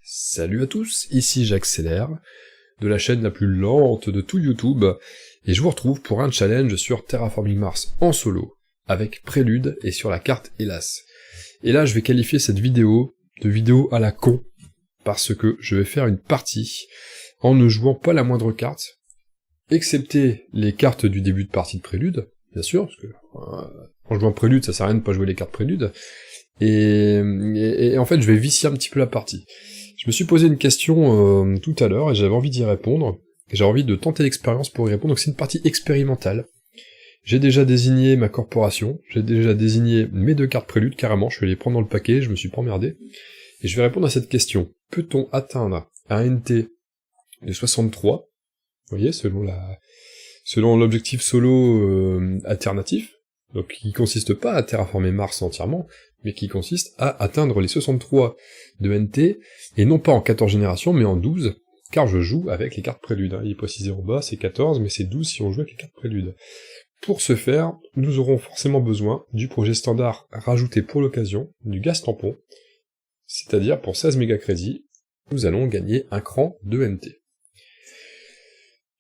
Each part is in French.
Salut à tous, ici j'accélère, de la chaîne la plus lente de tout YouTube, et je vous retrouve pour un challenge sur Terraforming Mars en solo, avec Prélude et sur la carte Hélas. Et là je vais qualifier cette vidéo de vidéo à la con, parce que je vais faire une partie en ne jouant pas la moindre carte, excepté les cartes du début de partie de Prélude, bien sûr, parce que en jouant Prélude ça sert à rien de pas jouer les cartes Prélude, et en fait je vais vicier un petit peu la partie. Je me suis posé une question tout à l'heure et j'avais envie d'y répondre, j'ai envie de tenter l'expérience pour y répondre, donc c'est une partie expérimentale. J'ai déjà désigné ma corporation, j'ai déjà désigné mes 2 cartes Prélude carrément, je vais les prendre dans le paquet, je me suis pas emmerdé, et je vais répondre à cette question. Peut-on atteindre un NT de 63, vous voyez, selon l'objectif solo alternatif, donc qui consiste pas à terraformer Mars entièrement, mais qui consiste à atteindre les 63 de NT, et non pas en 14 générations, mais en 12, car je joue avec les cartes Prélude. Il est précisé en bas, c'est 14, mais c'est 12 si on joue avec les cartes Prélude. Pour ce faire, nous aurons forcément besoin du projet standard rajouté pour l'occasion, du gaz tampon, c'est-à-dire pour 16 méga-crédits, nous allons gagner un cran de NT.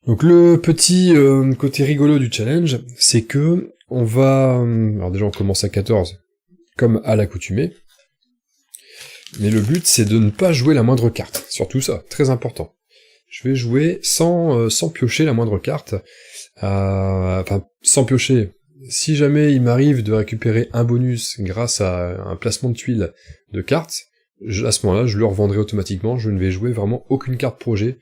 Donc le petit côté rigolo du challenge, c'est que on va... Alors déjà on commence à 14, comme à l'accoutumée, mais le but c'est de ne pas jouer la moindre carte, surtout ça, très important. Je vais jouer sans piocher la moindre carte, enfin sans piocher. Si jamais il m'arrive de récupérer un bonus grâce à un placement de tuiles de cartes, à ce moment-là je le revendrai automatiquement, je ne vais jouer vraiment aucune carte projet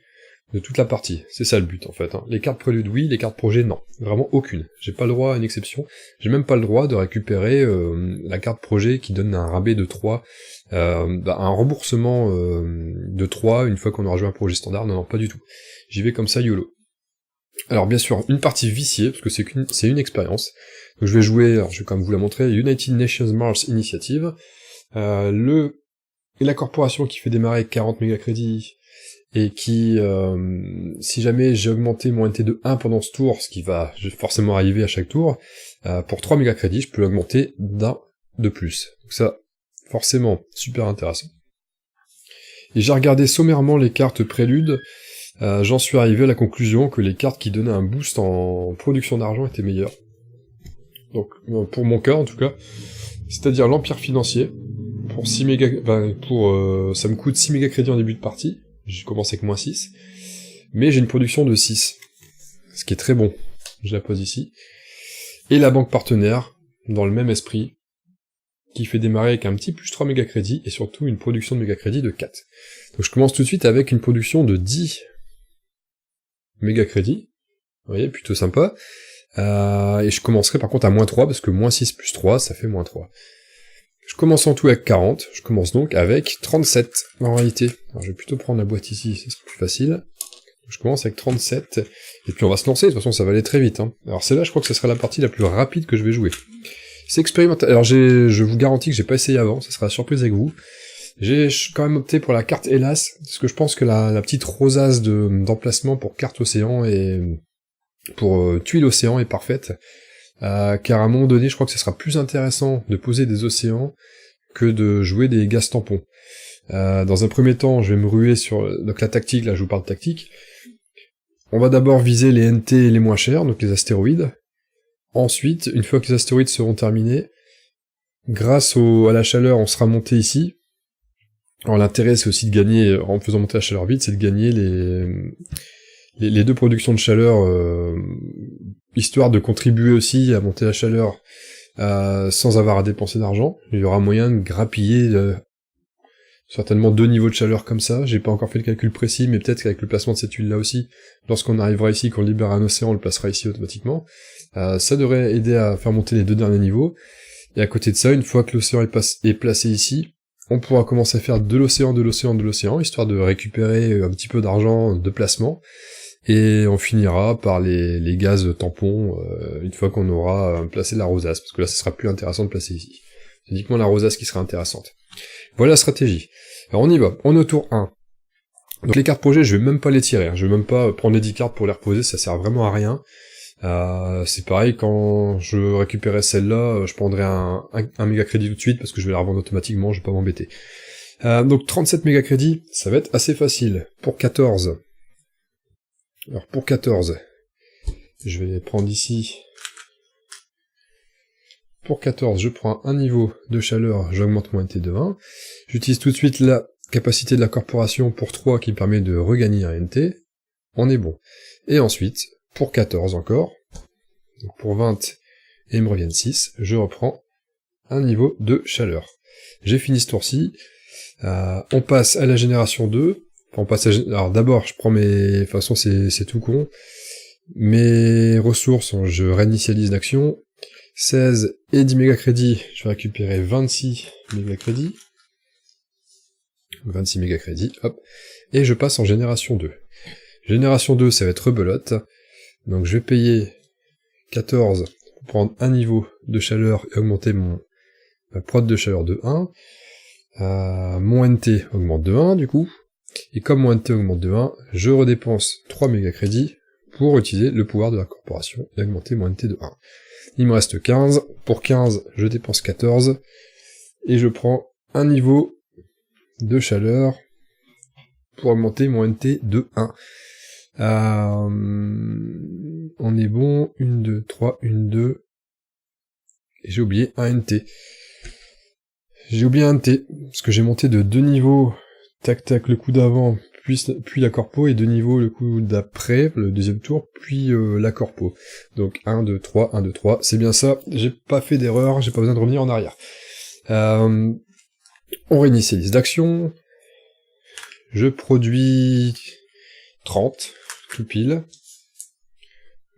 de toute la partie, c'est ça le but en fait. Les cartes Prélude oui, les cartes projet non, vraiment aucune. J'ai pas le droit à une exception, j'ai même pas le droit de récupérer la carte projet qui donne un rabais de 3, un remboursement de 3 une fois qu'on aura joué un projet standard, non, pas du tout. J'y vais comme ça YOLO. Alors bien sûr, une partie viciée, parce que c'est une expérience, donc je vais jouer, alors je vais quand même vous la montrer, United Nations Mars Initiative, la corporation qui fait démarrer 40 méga-crédits, et qui, si jamais j'ai augmenté mon NT de 1 pendant ce tour, ce qui va forcément arriver à chaque tour, pour 3 méga-crédits, je peux l'augmenter d'un de plus. Donc ça, forcément, super intéressant. Et j'ai regardé sommairement les cartes Prélude, j'en suis arrivé à la conclusion que les cartes qui donnaient un boost en production d'argent étaient meilleures. Donc, pour mon cas en tout cas, c'est-à-dire l'Empire financier, pour 6 méga... ça me coûte 6 méga-crédits en début de partie, je commence avec -6, mais j'ai une production de 6, ce qui est très bon, je la pose ici. Et la banque partenaire, dans le même esprit, qui fait démarrer avec un petit plus 3 méga-crédits, et surtout une production de méga-crédits de 4. Donc je commence tout de suite avec une production de 10 méga-crédits, vous voyez, plutôt sympa, et je commencerai par contre à -3, parce que -6 plus 3, ça fait -3. Je commence en tout avec 40, je commence donc avec 37, en réalité. Alors je vais plutôt prendre la boîte ici, ce sera plus facile. Je commence avec 37, et puis on va se lancer, de toute façon ça va aller très vite. Alors celle-là, je crois que ce sera la partie la plus rapide que je vais jouer. C'est expérimental, alors je vous garantis que j'ai pas essayé avant, ça sera la surprise avec vous. J'ai quand même opté pour la carte Hélas, parce que je pense que la petite rosace d'emplacement pour carte océan et pour tuile océan est parfaite. Car à un moment donné, je crois que ce sera plus intéressant de poser des océans que de jouer des gaz tampons. Dans un premier temps, je vais me ruer sur donc la tactique, là je vous parle de tactique. On va d'abord viser les NT les moins chers, donc les astéroïdes. Ensuite, une fois que les astéroïdes seront terminés, grâce à la chaleur, on sera monté ici. Alors l'intérêt, c'est aussi de gagner, en faisant monter la chaleur vite, c'est de gagner les 2 productions de chaleur, histoire de contribuer aussi à monter la chaleur sans avoir à dépenser d'argent. Il y aura moyen de grappiller certainement 2 niveaux de chaleur comme ça, j'ai pas encore fait le calcul précis, mais peut-être qu'avec le placement de cette huile là aussi, lorsqu'on arrivera ici, qu'on libère un océan, on le placera ici automatiquement, ça devrait aider à faire monter les 2 derniers niveaux, et à côté de ça, une fois que l'océan est placé ici, on pourra commencer à faire de l'océan, histoire de récupérer un petit peu d'argent de placement, et on finira par les gaz tampons, une fois qu'on aura placé la rosace, parce que là, ce sera plus intéressant de placer ici. C'est uniquement la rosace qui sera intéressante. Voilà la stratégie. Alors on y va, on est au tour 1. Donc les cartes projet, je vais même pas les tirer, je vais même pas prendre les 10 cartes pour les reposer, ça sert vraiment à rien. C'est pareil, quand je récupérais celle-là, je prendrais un méga crédit tout de suite, parce que je vais la revendre automatiquement, je vais pas m'embêter. Donc 37 méga crédits, ça va être assez facile. Pour 14. Alors pour 14, je vais prendre ici. Pour 14, je prends un niveau de chaleur, j'augmente mon NT de 1. J'utilise tout de suite la capacité de la corporation pour 3 qui me permet de regagner un NT. On est bon. Et ensuite, pour 14 encore, donc pour 20 et il me reviennent 6, je reprends un niveau de chaleur. J'ai fini ce tour-ci. On passe à la génération 2. Enfin, alors d'abord, je prends mes... De toute façon, c'est tout con. Mes ressources, je réinitialise l'action. 16 et 10 méga crédits, je vais récupérer 26 méga crédits. 26 méga crédits, hop. Et je passe en génération 2. Génération 2, ça va être rebelote. Donc je vais payer 14 pour prendre un niveau de chaleur et augmenter ma prod de chaleur de 1. Mon NT augmente de 1 du coup. Et comme mon NT augmente de 1, je redépense 3 méga crédits pour utiliser le pouvoir de la corporation et augmenter mon NT de 1. Il me reste 15. Pour 15, je dépense 14. Et je prends un niveau de chaleur pour augmenter mon NT de 1. On est bon. 1, 2, 3, 1, 2. Et j'ai oublié un NT. J'ai oublié un NT, parce que j'ai monté de 2 niveaux, tac tac, le coup d'avant, puis la corpo, et 2 niveaux le coup d'après, le deuxième tour, puis la corpo. Donc 1, 2, 3, 1, 2, 3, c'est bien ça, j'ai pas fait d'erreur, j'ai pas besoin de revenir en arrière. On réinitialise d'action, je produis 30, tout pile,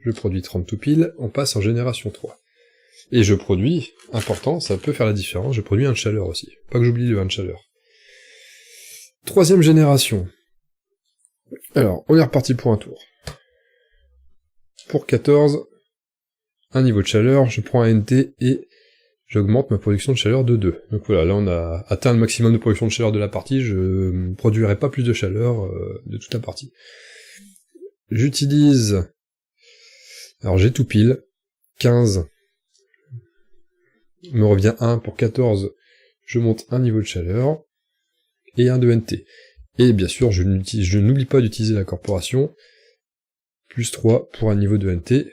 je produis 30 tout pile, on passe en génération 3. Et je produis, important, ça peut faire la différence, je produis un de chaleur aussi, pas que j'oublie le 1 de chaleur. Troisième génération. Alors, on est reparti pour un tour. Pour 14, un niveau de chaleur, je prends un NT et j'augmente ma production de chaleur de 2. Donc voilà, là on a atteint le maximum de production de chaleur de la partie, je ne produirai pas plus de chaleur de toute la partie. J'utilise... Alors j'ai tout pile, 15, me revient 1, pour 14, je monte un niveau de chaleur, et un de NT. Et bien sûr, je n'oublie pas d'utiliser la corporation, plus 3 pour un niveau de NT.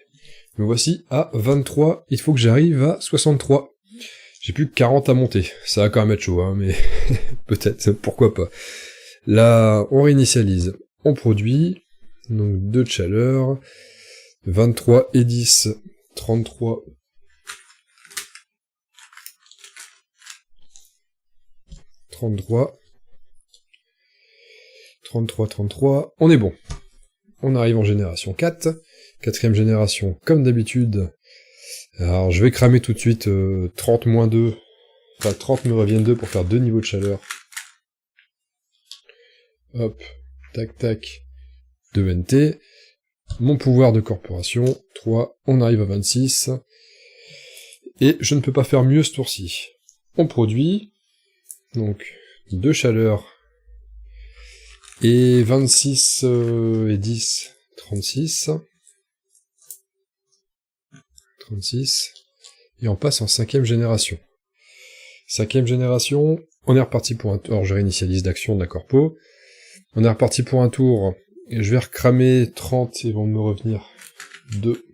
Me voici à 23, il faut que j'arrive à 63. J'ai plus que 40 à monter, ça va quand même être chaud, hein, mais peut-être, pourquoi pas. Là, on réinitialise, on produit, donc 2 de chaleur, 23 et 10, 33... 33, 33, on est bon. On arrive en génération 4, quatrième génération, comme d'habitude. Alors je vais cramer tout de suite 30 moins 2, enfin 30 me reviennent 2 pour faire 2 niveaux de chaleur. Hop, tac tac, 2 NT. Mon pouvoir de corporation, 3, on arrive à 26. Et je ne peux pas faire mieux ce tour-ci. On produit, donc 2 chaleur, et 26 et 10, 36. 36. Et on passe en 5ème génération. 5ème génération, on est reparti pour un tour. Alors je réinitialise d'action de la corpo. On est reparti pour un tour, et je vais recramer 30 et vont me revenir 2.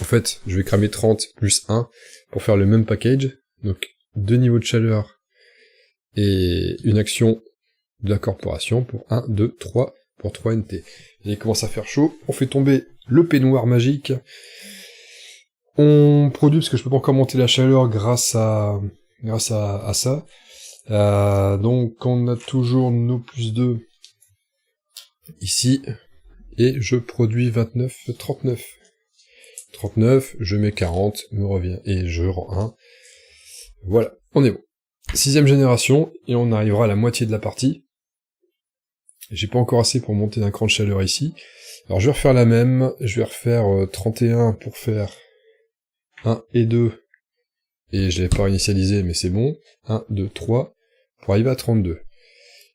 En fait, je vais cramer 30 plus 1 pour faire le même package. Donc 2 niveaux de chaleur et une action de la corporation pour 1, 2, 3, pour 3 NT. Et il commence à faire chaud, on fait tomber le peignoir magique, on produit, parce que je peux pas encore monter la chaleur grâce à ça, donc on a toujours nos plus 2 ici, et je produis 29, 39. 39, je mets 40, me revient, et je rends 1. Voilà, on est bon. 6ème génération, et on arrivera à la moitié de la partie. J'ai pas encore assez pour monter d'un cran de chaleur ici. Alors je vais refaire la même, je vais refaire 31 pour faire 1 et 2, et je l'ai pas initialisé mais c'est bon, 1, 2, 3, pour arriver à 32.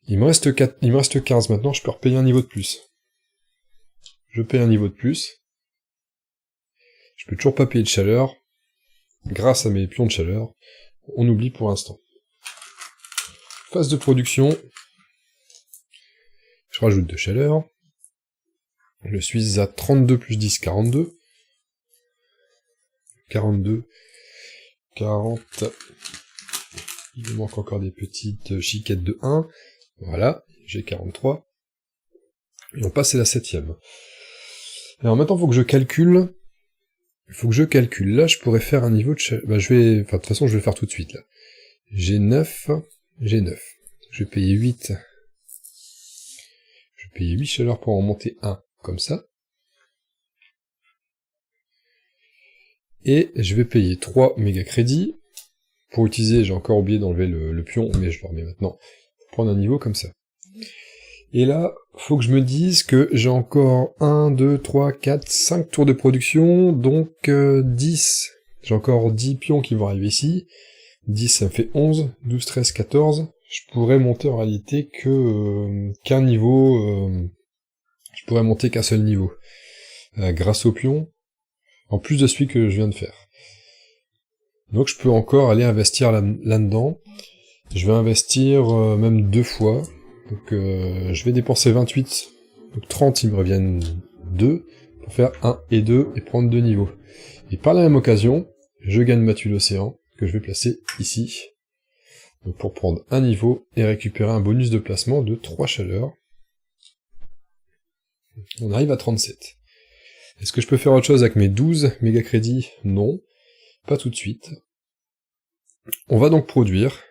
Il me reste 15 maintenant, je peux repayer un niveau de plus. Je paye un niveau de plus. Je peux toujours pas payer de chaleur, grâce à mes pions de chaleur, on oublie pour l'instant. phase de production. Je rajoute de chaleur. Je suis à 32 plus 10, 42. 42, 40. Il me manque encore des petites chiquettes de 1. Voilà, j'ai 43. Et on passe à la 7ème. Alors maintenant, il faut que je calcule. Là, je pourrais faire un niveau de chaleur. Bah, de toute façon, je vais le faire tout de suite, là. J'ai 9. Je vais payer 8. Je vais payer 8 chaleurs pour en monter 1, comme ça. Et je vais payer 3 méga crédits. Pour utiliser, j'ai encore oublié d'enlever le pion, mais je le remets maintenant. Pour prendre un niveau comme ça. Et là, faut que je me dise que j'ai encore 1, 2, 3, 4, 5 tours de production, donc 10. J'ai encore 10 pions qui vont arriver ici. 10, ça me fait 11, 12, 13, 14. Je pourrais monter en réalité qu'un niveau... je pourrais monter qu'un seul niveau. Grâce aux pions, en plus de celui que je viens de faire. Donc je peux encore aller investir là-dedans. Je vais investir même 2 fois. Donc je vais dépenser 28. Donc 30, ils me reviennent 2. Pour faire 1 et 2 et prendre 2 niveaux. Et par la même occasion, je gagne ma tuile océan, que je vais placer ici. Donc pour prendre un niveau et récupérer un bonus de placement de 3 chaleurs. On arrive à 37. Est-ce que je peux faire autre chose avec mes 12 méga crédits? Non. Pas tout de suite. On va donc produire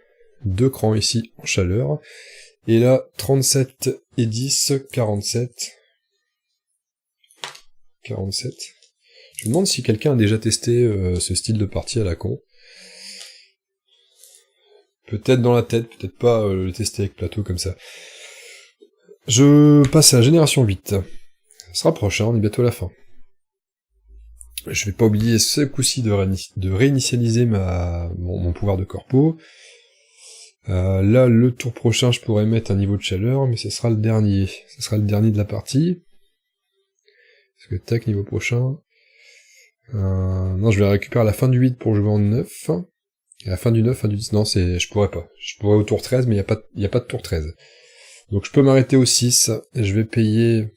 2 crans ici en chaleur. Et là, 37 et 10, 47. 47. Je me demande si quelqu'un a déjà testé ce style de partie à la con. Peut-être dans la tête, peut-être pas le tester avec plateau comme ça. Je passe à la génération 8. Ça se rapproche, hein, on est bientôt à la fin. Je vais pas oublier ce coup-ci de réinitialiser mon pouvoir de corpo. Là, le tour prochain, je pourrais mettre un niveau de chaleur, mais ce sera le dernier. Ce sera le dernier de la partie. Parce que, tac, niveau prochain... non, je vais récupérer à la fin du 8 pour jouer en 9. Et à la fin du 9, fin du 10... Non, je pourrais pas. Je pourrais au tour 13, mais il y a pas de tour 13. Donc je peux m'arrêter au 6, et je vais payer...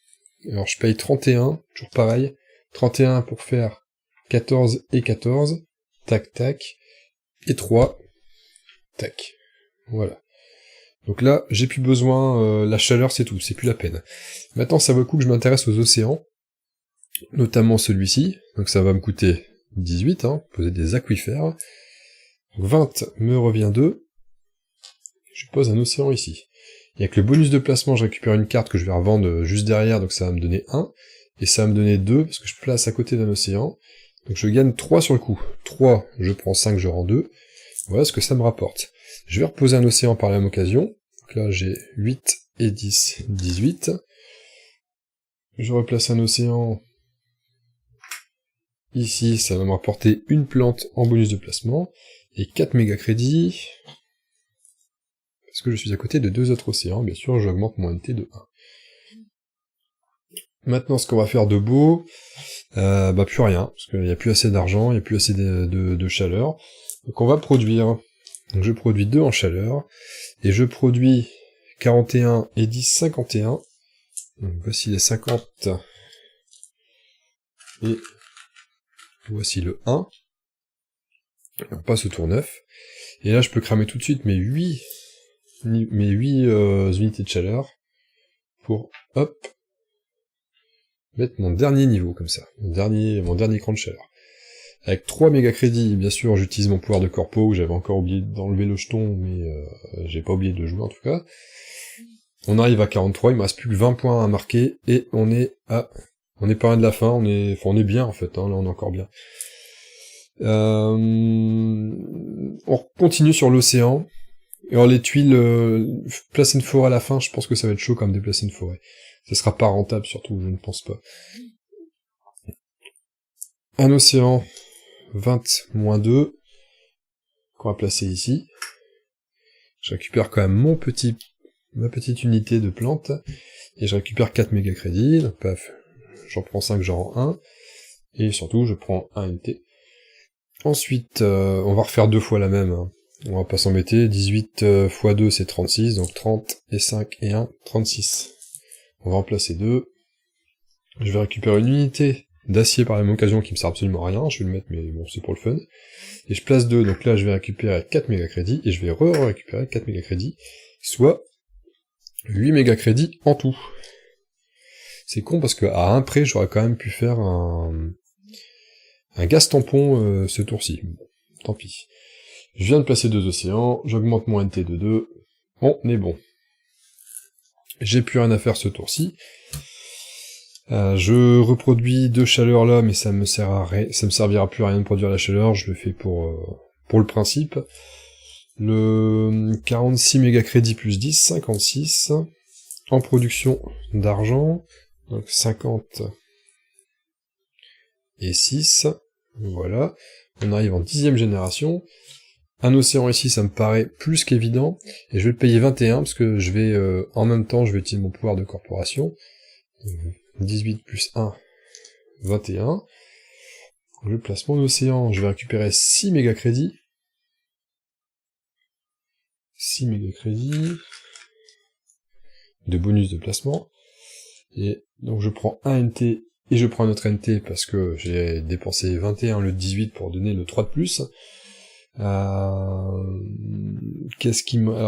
Alors je paye 31, toujours pareil. 31 pour faire 14 et 14. Tac, tac. Et 3. Tac. Voilà. Donc là, j'ai plus besoin, la chaleur c'est tout, c'est plus la peine. Maintenant, ça vaut le coup que je m'intéresse aux océans, notamment celui-ci, donc ça va me coûter 18, hein, poser des aquifères. Donc 20 me revient 2, je pose un océan ici. Et avec le bonus de placement, je récupère une carte que je vais revendre juste derrière, donc ça va me donner 1, et ça va me donner 2, parce que je place à côté d'un océan, donc je gagne 3 sur le coup. 3, je prends 5, je rends 2, voilà ce que ça me rapporte. Je vais reposer un océan par la même occasion. Donc là, j'ai 8 et 10, 18. Je replace un océan ici, ça va me rapporter une plante en bonus de placement, et 4 méga crédits, parce que je suis à côté de 2 autres océans, bien sûr, j'augmente mon NT de 1. Maintenant, ce qu'on va faire de beau, plus rien, parce qu'il n'y a plus assez d'argent, il n'y a plus assez de chaleur. Donc on va produire... Donc je produis 2 en chaleur, et je produis 41 et 10, 51. Donc voici les 50, et voici le 1. Et on passe au tour 9, et là je peux cramer tout de suite mes 8 unités de chaleur, pour, hop, mettre mon dernier niveau, comme ça, mon dernier cran de chaleur. Avec 3 méga crédits, bien sûr, j'utilise mon pouvoir de corpo, j'avais encore oublié d'enlever le jeton, mais j'ai pas oublié de jouer en tout cas. On arrive à 43, il me reste plus que 20 points à marquer, et on est pas loin de la fin, on est bien en fait, hein, là on est encore bien. On continue sur l'océan. Alors les tuiles, placer une forêt à la fin, je pense que ça va être chaud comme déplacer une forêt. Ça sera pas rentable surtout, je ne pense pas. Un océan, 20 moins 2, qu'on va placer ici. Je récupère quand même ma petite unité de plante, et je récupère 4 méga crédits, donc paf, j'en prends 5, j'en rends 1, et surtout je prends 1 NT. Ensuite, on va refaire 2 fois la même, hein. On va pas s'embêter, 18 x 2 c'est 36, donc 30 et 5 et 1, 36. On va en placer 2. Je vais récupérer une unité d'acier par la même occasion qui me sert absolument à rien, je vais le mettre mais bon c'est pour le fun. Et je place 2, donc là je vais récupérer 4 méga crédits, et je vais récupérer 4 méga crédits, soit 8 méga crédits en tout. C'est con parce que à un près j'aurais quand même pu faire un gaz tampon ce tour-ci. Bon, tant pis. Je viens de placer 2 océans, j'augmente mon NT de 2, on est bon. J'ai plus rien à faire ce tour-ci. Je reproduis 2 chaleurs là, mais ça me servira plus à rien de produire la chaleur, je le fais pour le principe. Le 46 méga crédits plus 10, 56. En production d'argent, donc 50 et 6, voilà. On arrive en 10e génération. Un océan ici, ça me paraît plus qu'évident, et je vais le payer 21, parce que je vais, en même temps, je vais utiliser mon pouvoir de corporation. 18 plus 1, 21. Je place mon océan, je vais récupérer 6 méga crédits. 6 méga crédits de bonus de placement. Et donc je prends un NT, et je prends un autre NT, parce que j'ai dépensé 21 au lieu de 18 pour donner le 3 de plus. Alors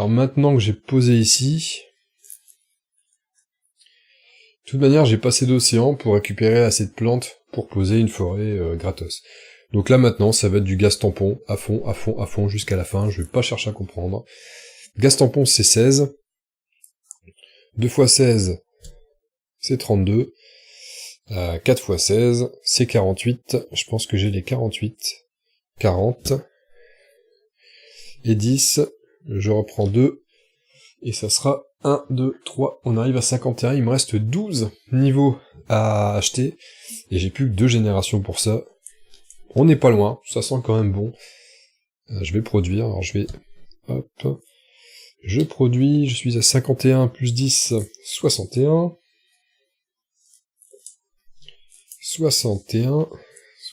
maintenant que j'ai posé ici, de toute manière j'ai pas assez d'océan pour récupérer assez de plantes pour poser une forêt gratos. Donc là maintenant ça va être du gaz tampon à fond, à fond, à fond jusqu'à la fin, je vais pas chercher à comprendre. Gaz tampon c'est 16, 2 x 16 c'est 32, 4 x 16 c'est 48, je pense que j'ai les 48, 40, et 10, je reprends 2, et ça sera 1, 2, 3, on arrive à 51, il me reste 12 niveaux à acheter, et j'ai plus que 2 générations pour ça. On n'est pas loin, ça sent quand même bon. Je vais produire, alors je vais... Hop... Je produis, je suis à 51 plus 10, 61... 61...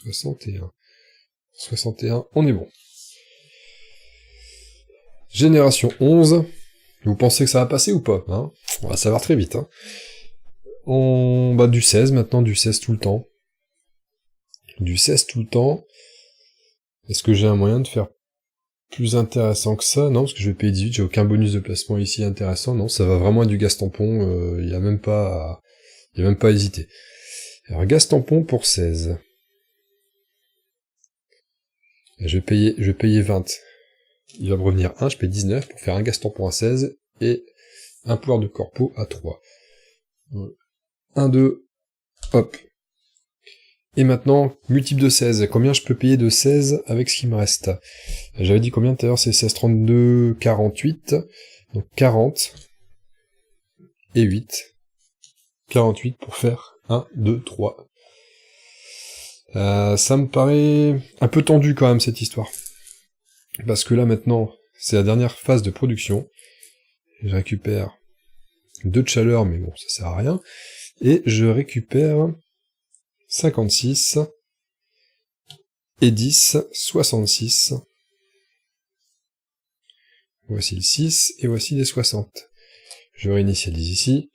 61... 61, on est bon. Génération 11, vous pensez que ça va passer ou pas, hein? On va savoir très vite, hein. Du 16 maintenant, du 16 tout le temps. Du 16 tout le temps. Est-ce que j'ai un moyen de faire plus intéressant que ça? Non, parce que je vais payer 18, j'ai aucun bonus de placement ici intéressant. Non, ça va vraiment être du gaz tampon, il y a même pas à hésiter. Alors, gaz tampon pour 16. Je vais payer 20. Il va me revenir 1, je paye 19 pour faire un gaz tampon à 16 et un pouvoir de corpo à 3. 1, 2, hop. Et maintenant, multiple de 16. Combien je peux payer de 16 avec ce qui me reste? J'avais dit combien tout à l'heure? C'est 16, 32, 48. Donc 40 et 8. 48 pour faire 1, 2, 3. Ça me paraît un peu tendu quand même cette histoire. Parce que là maintenant, c'est la dernière phase de production. Je récupère 2 de chaleur, mais bon, ça sert à rien. Et je récupère 56 et 10, 66. Voici le 6, et voici les 60. Je réinitialise ici.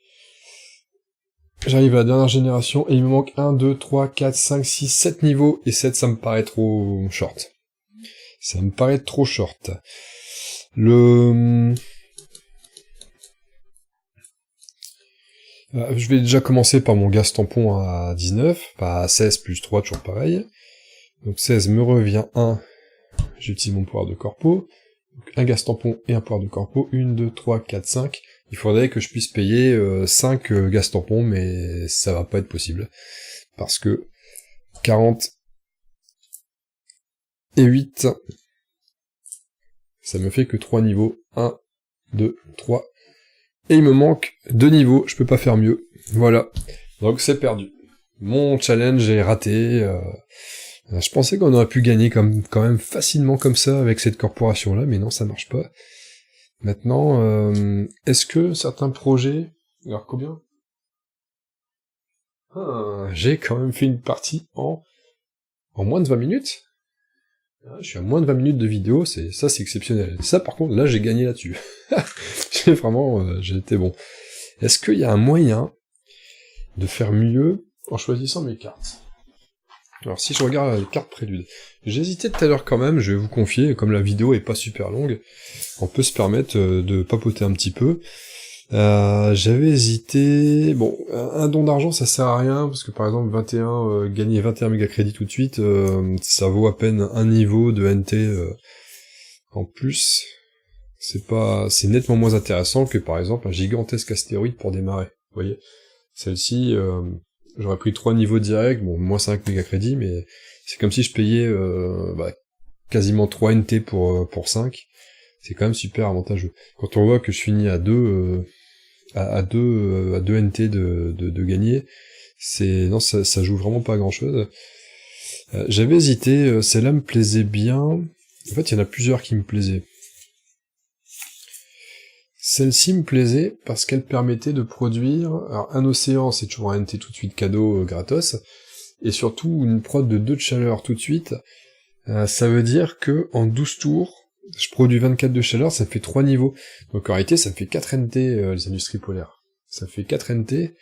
J'arrive à la dernière génération, et il me manque 1, 2, 3, 4, 5, 6, 7 niveaux, et 7 ça me paraît trop short. Ça me paraît trop short. Je vais déjà commencer par mon gaz tampon à 19, pas à 16 plus 3, toujours pareil. Donc 16 me revient 1, j'utilise mon pouvoir de corpo. Donc un gaz tampon et un pouvoir de corpo, 1, 2, 3, 4, 5. Il faudrait que je puisse payer 5 gaz tampons, mais ça va pas être possible. Parce que 40 et 8, ça me fait que 3 niveaux. 1, 2, 3. Et il me manque 2 niveaux, je peux pas faire mieux. Voilà. Donc c'est perdu. Mon challenge est raté. Je pensais qu'on aurait pu gagner quand même facilement comme ça avec cette corporation-là, mais non, ça marche pas. Maintenant, est-ce que certains projets... Alors combien? J'ai quand même fait une partie en moins de 20 minutes. Je suis à moins de 20 minutes de vidéo, c'est exceptionnel. Ça, par contre, là, j'ai gagné là-dessus. J'ai été bon. Est-ce qu'il y a un moyen de faire mieux en choisissant mes cartes? Alors, si je regarde les cartes prélude, j'ai hésité tout à l'heure quand même, je vais vous confier, comme la vidéo est pas super longue, on peut se permettre de papoter un petit peu. J'avais hésité... Bon, un don d'argent, ça sert à rien, parce que par exemple, gagner 21 mégacrédits tout de suite, ça vaut à peine un niveau de NT en plus. C'est nettement moins intéressant que par exemple un gigantesque astéroïde pour démarrer. Vous voyez, celle-ci, j'aurais pris 3 niveaux directs, bon, moins 5 mégacrédits, mais c'est comme si je payais quasiment 3 NT pour 5. C'est quand même super avantageux. Quand on voit que je finis à 2 NT de gagner, ça joue vraiment pas à grand chose. J'avais hésité, celle-là me plaisait bien. En fait, il y en a plusieurs qui me plaisaient. Celle-ci me plaisait parce qu'elle permettait de produire... Alors, un océan, c'est toujours un NT tout de suite cadeau gratos, et surtout une prod de 2 de chaleur tout de suite. Ça veut dire que en 12 tours, je produis 24 de chaleur, ça me fait 3 niveaux. Donc en réalité, ça me fait 4 NT, les industries polaires. Ça fait 4 NT.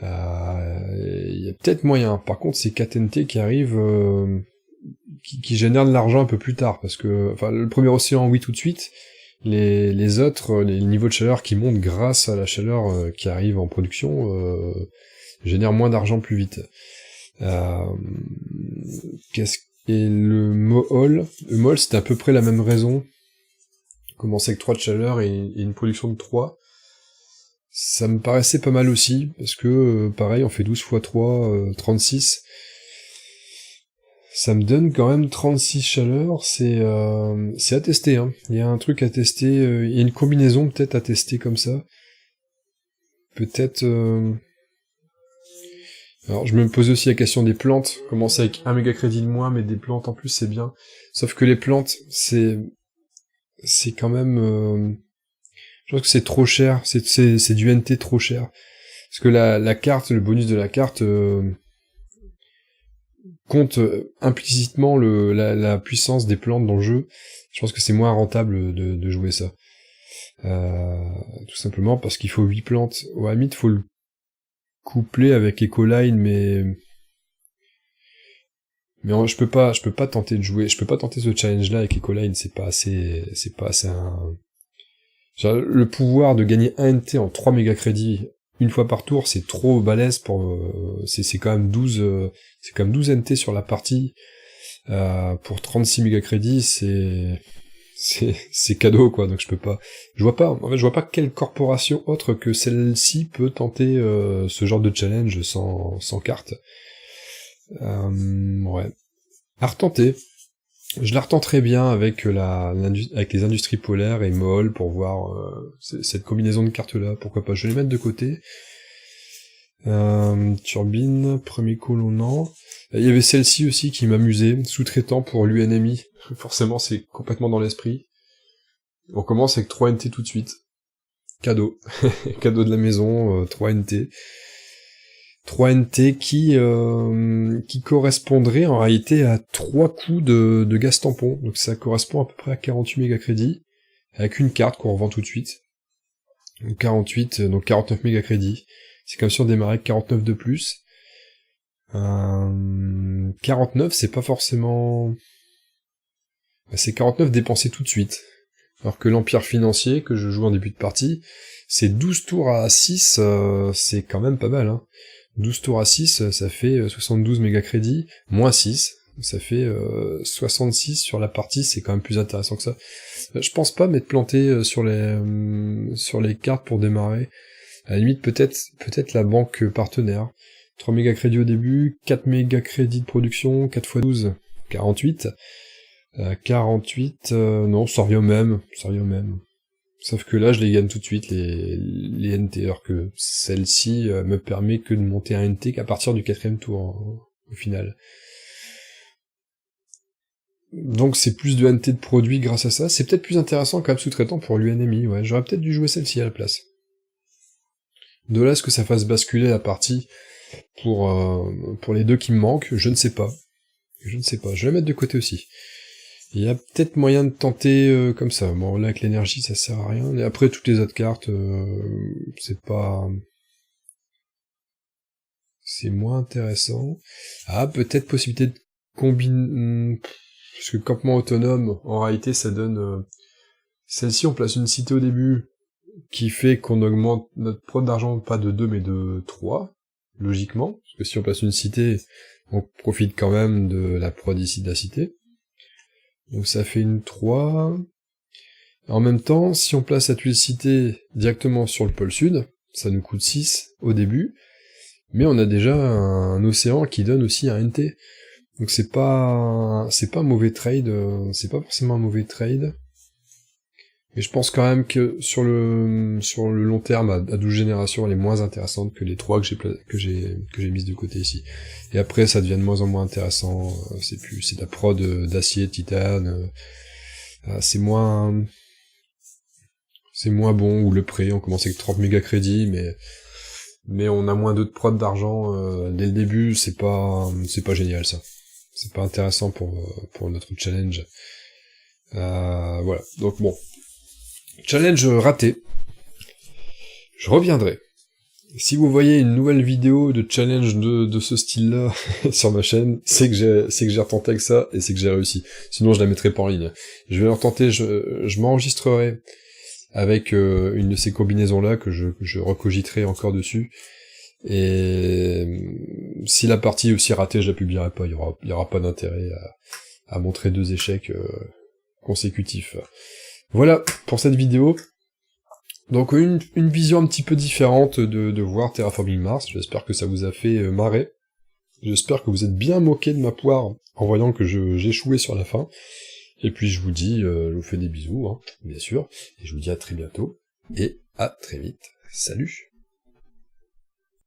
Il y a peut-être moyen. Par contre, c'est 4 NT qui arrivent... qui génèrent de l'argent un peu plus tard, parce que... Enfin, le premier océan, oui, tout de suite. Les autres, les niveaux de chaleur qui montent grâce à la chaleur qui arrive en production, génèrent moins d'argent plus vite. Et le MOL, c'était à peu près la même raison. Commencer avec 3 de chaleur et une production de 3. Ça me paraissait pas mal aussi, parce que, pareil, on fait 12 x 3, 36. Ça me donne quand même 36 chaleurs, c'est à tester, hein. Il y a un truc à tester, il y a une combinaison peut-être à tester comme ça. Peut-être... Alors, je me pose aussi la question des plantes. Commencer avec 1 mégacrédit de moins, mais des plantes en plus, c'est bien. Sauf que les plantes, c'est quand même... Je pense que c'est trop cher. C'est du NT trop cher. Parce que la carte, le bonus de la carte... compte implicitement la puissance des plantes dans le jeu. Je pense que c'est moins rentable de jouer ça. Tout simplement parce qu'il faut 8 plantes. Au limite, faut le coupler avec Ecoline, mais je peux pas tenter de jouer, je peux pas tenter ce challenge-là avec Ecoline, c'est pas assez le pouvoir de gagner 1 NT en 3 mégacrédits une fois par tour, c'est trop balèze pour, c'est quand même 12 NT sur la partie, pour 36 mégacrédits, c'est cadeau, quoi, donc je vois pas quelle corporation autre que celle-ci peut tenter, ce genre de challenge sans carte. Ouais. À retenter. Je la retenterai bien avec avec les industries polaires et MOL pour voir cette combinaison de cartes-là. Pourquoi pas, je vais les mettre de côté. Turbine, premier colonnant. Il y avait celle-ci aussi qui m'amusait, sous-traitant pour l'UNMI. Forcément, c'est complètement dans l'esprit. On commence avec 3 NT tout de suite. Cadeau. Cadeau de la maison, 3 NT. 3 NT qui correspondrait en réalité à 3 coups de gaz tampon. Donc ça correspond à peu près à 48 mégacrédits, avec une carte qu'on revend tout de suite. Donc 48, donc 49 mégacrédits. C'est comme si on démarrait avec 49 de plus. 49, c'est pas forcément... C'est 49 dépensés tout de suite. Alors que l'Empire financier, que je joue en début de partie, c'est 12 tours à 6, c'est quand même pas mal, hein. 12 tours à 6, ça fait 72 mégacrédits, moins 6, ça fait 66 sur la partie, c'est quand même plus intéressant que ça. Je pense pas m'être planté sur les cartes pour démarrer. À la limite, peut-être la banque partenaire. 3 mégacrédits au début, 4 mégacrédits de production, 4 x 12, 48. 48, non, ça revient au même. Sauf que là, je les gagne tout de suite, les NT, alors que celle-ci me permet que de monter un NT qu'à partir du 4ème tour, hein, au final. Donc c'est plus de NT de produits grâce à ça. C'est peut-être plus intéressant quand même sous-traitant pour l'UNMI, ouais. J'aurais peut-être dû jouer celle-ci à la place. De là à ce que ça fasse basculer la partie pour les deux qui me manquent, je ne sais pas. Je vais la mettre de côté aussi. Il y a peut-être moyen de tenter comme ça. Bon, là, avec l'énergie, ça sert à rien. Et après, toutes les autres cartes, c'est pas... C'est moins intéressant. Ah, peut-être possibilité de combiner... Parce que campement autonome, en réalité, ça donne... Celle-ci, on place une cité au début, qui fait qu'on augmente notre prod d'argent, pas de 2, mais de 3, logiquement. Parce que si on place une cité, on profite quand même de la prod ici de la cité. Donc ça fait une 3. En même temps, si on place la tuile cité directement sur le pôle sud, ça nous coûte 6 au début, mais on a déjà un océan qui donne aussi un NT. Donc c'est pas un mauvais trade, c'est pas forcément un mauvais trade. Mais je pense quand même que sur le long terme, à 12 générations, elle est moins intéressante que les 3 que j'ai mises de côté ici. Et après, ça devient de moins en moins intéressant, c'est de la prod d'acier, de titane, c'est moins bon, ou le prêt, on commence avec 30 méga crédits, mais on a moins de prod d'argent dès le début, c'est pas génial ça. C'est pas intéressant pour notre challenge. Voilà, donc bon. Challenge raté. Je reviendrai. Si vous voyez une nouvelle vidéo de challenge de ce style-là sur ma chaîne, c'est que j'ai retenté avec ça, et c'est que j'ai réussi. Sinon je la mettrai pas en ligne. Je vais le retenter, je m'enregistrerai avec une de ces combinaisons-là que je recogiterai encore dessus. Et si la partie est aussi ratée, je la publierai pas, il y aura pas d'intérêt à montrer 2 échecs consécutifs. Voilà pour cette vidéo. Donc une vision un petit peu différente de voir Terraforming Mars. J'espère que ça vous a fait marrer. J'espère que vous êtes bien moqué de ma poire en voyant que j'échouais sur la fin. Et puis je vous dis, je vous fais des bisous, hein, bien sûr. Et je vous dis à très bientôt. Et à très vite. Salut!